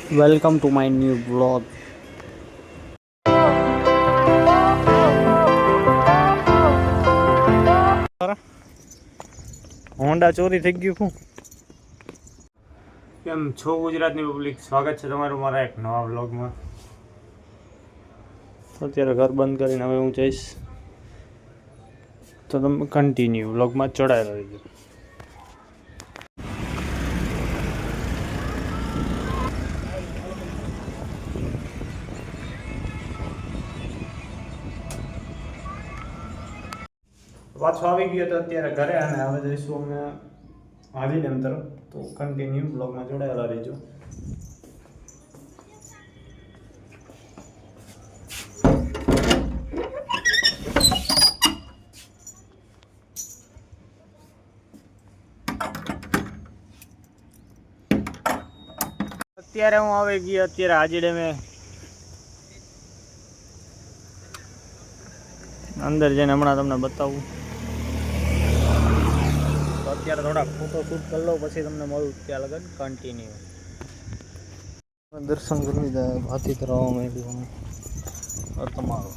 Welcome to my new vlog. Honda ચોરી થઈ ગયું શું? કેમ છો ગુજરાતની પબ્લિક? સ્વાગત છે તમારું મારા એક નવા વ્લોગમાં. અત્યારે ઘર બંધ કરીને હવે હું જઈશ, તો તમે કન્ટિન્યુ વ્લોગમાં જોડાયેલા રહેજો. પાછો આવી ગયો તો અત્યારે ઘરે, અને હવે જઈશું અમે હાજી ડેમ તરફ, તો કન્ટિન્યુ બ્લોગમાં જોડાયેલા રહેજો. અત્યારે હું આવી ગયો અત્યારે હાજી ડેમે. અંદર જઈને હમણાં તમને બતાવું. તો અત્યારે થોડાક ફોટો શૂટ કરી લો, પછી તમને મળું ત્યાં લગન કન્ટિન્યુ. દર્શન કરી લીધા, હાથી તરવા માંડ્યું તમારું.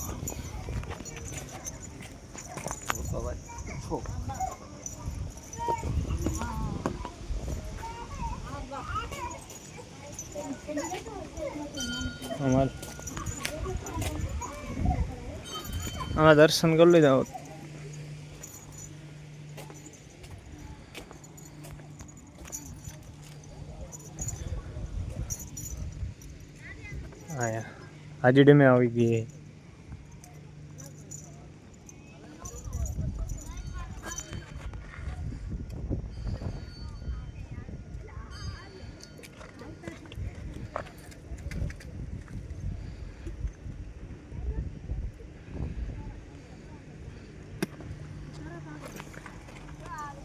અમે દર્શન કરી લીધા. હા, હાજી ડેમે આવી ગઈ.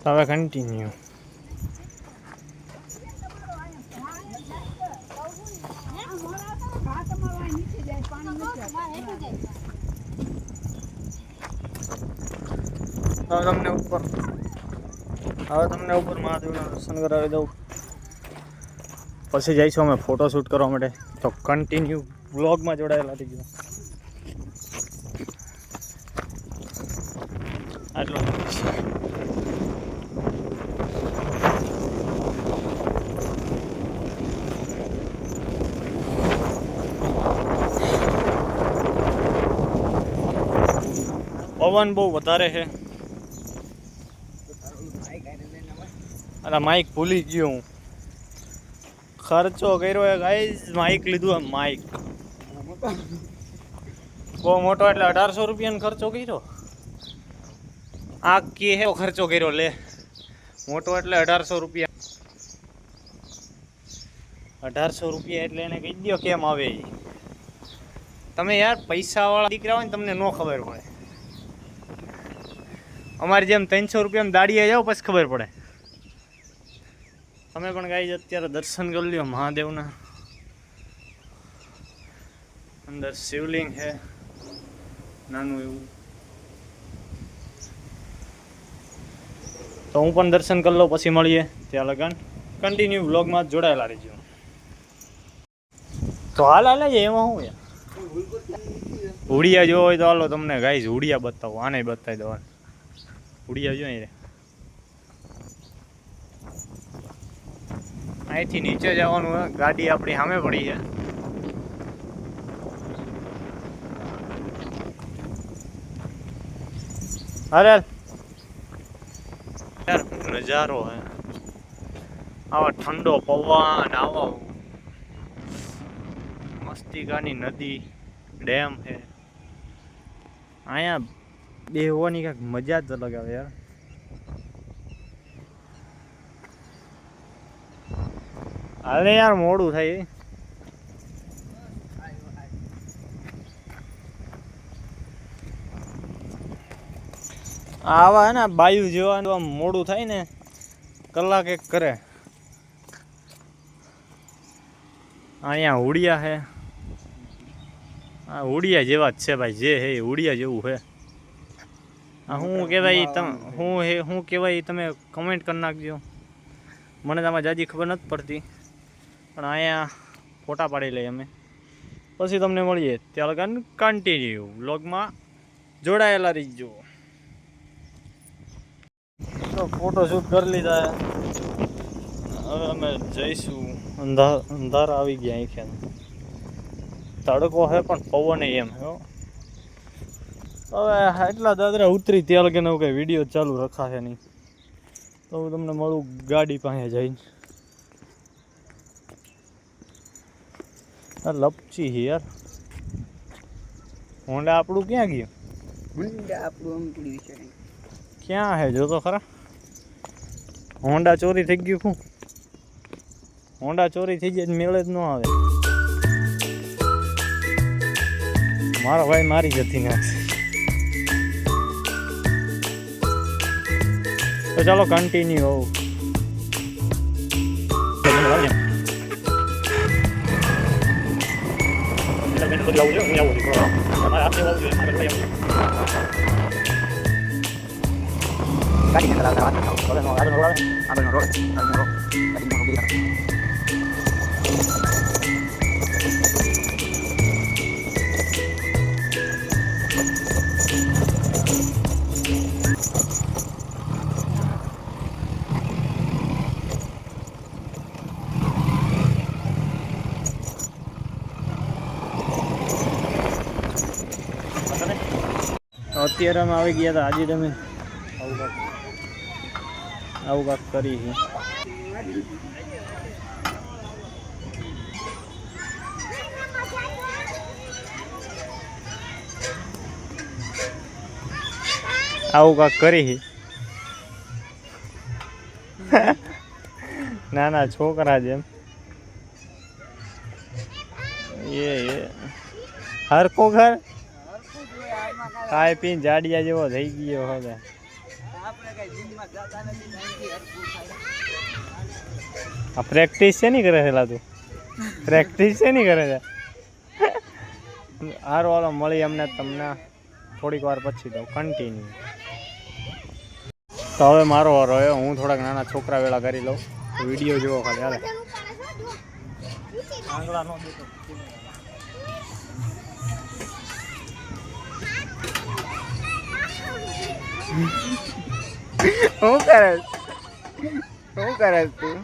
હવે કન્ટિન્યુ. હવે તમને ઉપર મહાદેવના દર્શન કરાવી દઉં, પછી જઈશું અમે ફોટો શૂટ કરવા માટે. તો કન્ટિન્યુ વ્લોગમાં જોડાયેલા થઈ ગયો. આટલો પવન બહુ વધારે છે. અરે માઇક ભૂલી ગયો હું. ખર્ચો કર્યો એ ગાઈઝ, માઇક લીધું. માઇક બહુ મોટો, એટલે 1800 રૂપિયાનો ખર્ચો કર્યો. આ કે હે ખર્ચો કર્યો લે, મોટો એટલે 1800 રૂપિયા. 1800 રૂપિયા એટલે એને કહી દો કેમ આવે. તમે યાર પૈસાવાળા દીકરા હોય ને, તમને ન ખબર પડે. અમારી જેમ 300 રૂપિયામાં દાડીએ જાઓ પછી ખબર પડે. તમે પણ ગાઈઝ અત્યારે દર્શન કરી લ્યો મહાદેવના. અંદર શિવલિંગ છે નાનું એવું. તો હું પણ દર્શન કરી લઉં, પછી મળીએ ત્યાં લગન. કન્ટિન્યુ વ્લોગમાં જોડાયેલા રહીજો. તો હાલ એમાં શું યાર, હુડિયા જોવો હોય તો હાલો તમને ગાઈઝ હુડિયા બતાવો. આને બતાવી દો, હુડિયા જો રે. અહીંથી નીચે જવાનું, ગાડી આપણી સામે પડી છે. અરે યાર નજારો હે, આવા ઠંડો પવન, આવા મસ્તિકાની નદી, ડેમ છે. અહીંયા બેહવાની કાંઈક મજા જ અલગ આવે યાર. હાલે યાર મોડું થાય. આવા હે ને બાયુ જેવાનું આમ મોડું થાય ને, કલાક એક કરે. અહીંયા હુડિયા છે. હા, હુડિયા જેવા જ છે ભાઈ, જે હે હુડિયા જેવું છે. શું કહેવાય શું કહેવાય તમે કમેન્ટ કરી નાખજો. મને તો આમાં જાજી ખબર નથી પડતી, પણ અહીંયા ફોટા પાડી લઈએ અમે, પછી તમને મળીએ ત્યાં લગન કન્ટિન્યુ વ્લોગમાં જોડાયેલા રહીજો. તો ફોટોશૂટ કરી લીધા, હવે અમે જઈશું. અંધારા આવી ગયા અહીં, તડકો છે પણ પવન એમ હે. હવે એટલા દાદરા ઉતરી ત્યાં લગન એવું કંઈ વિડીયો ચાલુ રખાશે નહીં, તો હું તમને મળું ગાડી પાસે જઈને. લપચી છે યાર. હોન્ડા આપણું ક્યાં ગયું? ક્યાં હે જો તો ખરા. હોન્ડા ચોરી થઈ ગયું. શું હોન્ડા ચોરી થઈ જાય મેળે જ ન આવે. મારો ભાઈ મારી જતી નાખશે. તો ચાલો કન્ટિન્યુ હોવું. અત્યારે અમે આવી ગયા હતા. આજે તમે આવું કાંક કરી છે. આવું કાંક કરી છે. નાના છોકરા જેમ એ હરકો ઘર ખાઈ પીને જાડિયા જેવો થઈ ગયો હવે. આ પ્રેક્ટિસ છે નહીં કરે છે તું? પ્રેક્ટિસ છે નહીં કરે છે? હારો હાલો મળી અમને તમને થોડીક વાર પછી તો કન્ટિન્યુ. તો હવે મારો વારો હોય. હું થોડાક નાના છોકરા વેળા કરી લઉં. વિડીયો જોવો ખાલી. હાલે આંગળા નો દેતો. શું કરે તું?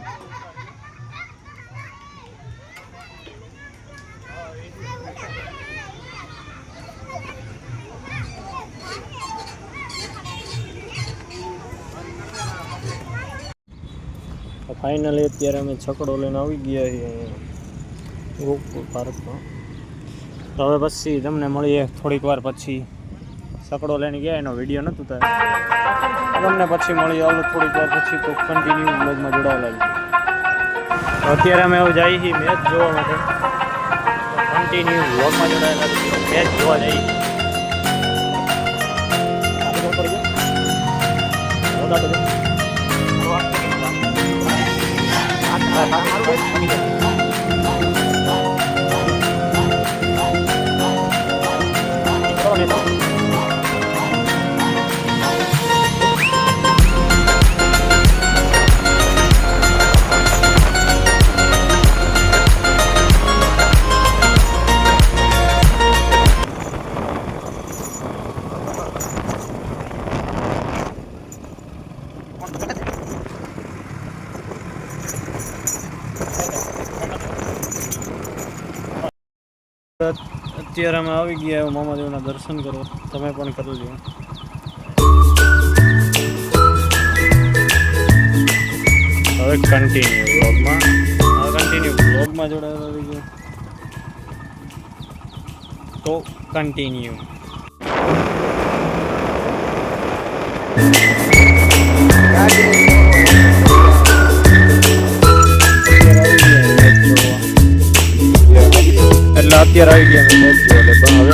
ફાઇનલી અત્યારે અમે છકડો લઈને આવી ગયા છીએ ગોકુળ પાર્કમાં. તો હવે પછી તમને મળીએ થોડીક વાર પછી. છકડો લઈને ગયા એનો વિડીયો નહોતું થાય. તમને પછી મળી આવું થોડીક વાર પછી. તો કન્ટિન્યુ બ્લોગમાં જોડાયેલા છે. અત્યારે અમે હવે જઈએ છીએ મેચ જોવા માટે. કન્ટિન્યુ બ્લોગમાં જોડાયેલા મેચ જોવા જઈએ. અત્યારે અમે આવી ગયા મામાદેવના દર્શન કરો. તમે પણ કરી લો. હવે કન્ટિન્યુ બ્લોગમાં જોડાયેલા આવી ગયા. તો કન્ટિન્યુ. એટલે અત્યારે આવી ગયા મેચ જોવા. પણ હવે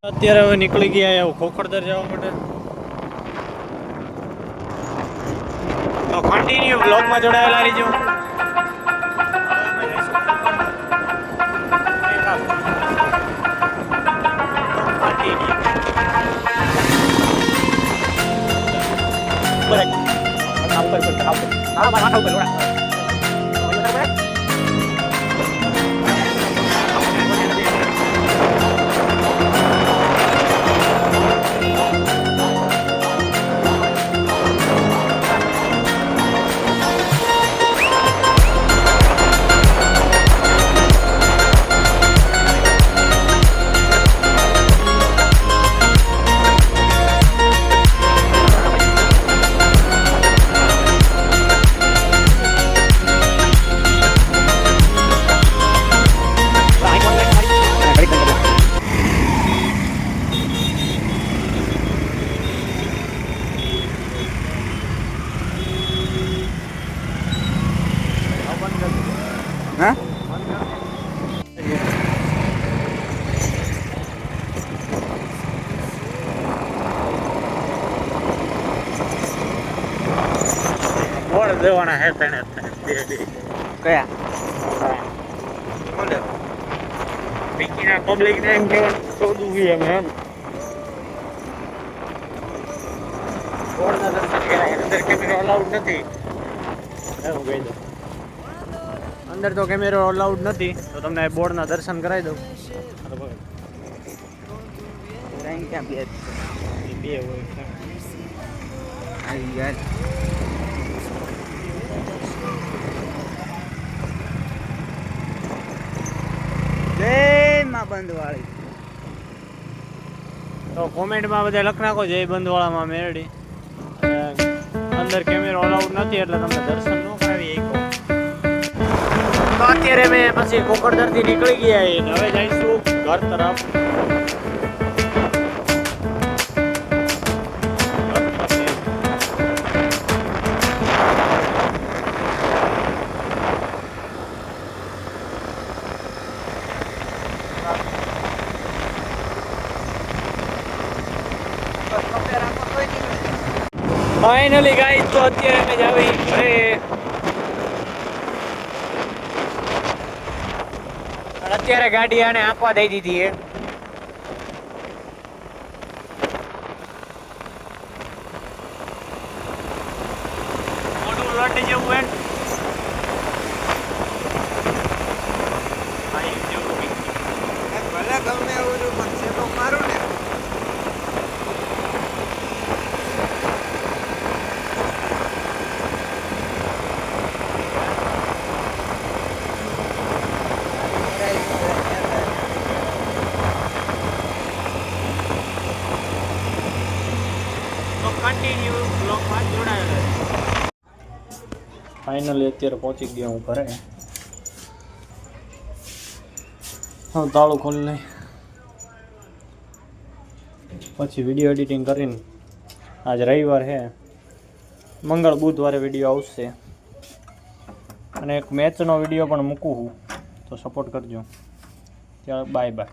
અત્યારે હવે નીકળી ગયા એવું ખોખરદર જવા માટે. તો કન્ટિન્યુ બ્લોગમાં જોડાયેલા રહીજો. હા બોલ દેવાના હે તને કયા પીકીના પબ્લિક ને એમ કહેવાનું શોધું છે એમ એમ બોર્ડના દર્શન કર્યા અંદર કેમેરો અલાઉડ નથી એવું કહી દઉં અંદર તો કેમેરો અલાઉડ નથી તો તમને બોર્ડના દર્શન કરાવી દઉં ક્યાં બે બે હોય આવી યાર જય માં બંધવાળી. તો કોમેન્ટમાં બધા લખ નાખો જય બંધવાળામાં મેરડી. અંદર કેમેરો અલાઉડ નથી એટલે તમને દર્શન ન કરાવી શકો. તો અત્યારે મેં પછી કોકરદરથી નીકળી ગયા અને હવે જઈશું ઘર તરફ. ફાઇનલી ગાઈસ તો અત્યારે અમે જાવી ઘરે. અત્યારે ગાડી આને આપવા દઈ દીધી છે. મોટું લડી જેવું હે ભલે ગમે એવું પણ તો મારું ને ફાઇનલી અત્યારે પહોંચી ગયા હું ઘરે. હા તાળું ખોલી લઈ પછી વિડીયો એડિટિંગ કરીને આજ રવિવાર છે મંગળ બુધવારે વિડીયો આવશે અને એક મેચનો વિડીયો પણ મૂકું હું તો સપોર્ટ કરજો. ત્યારે બાય બાય.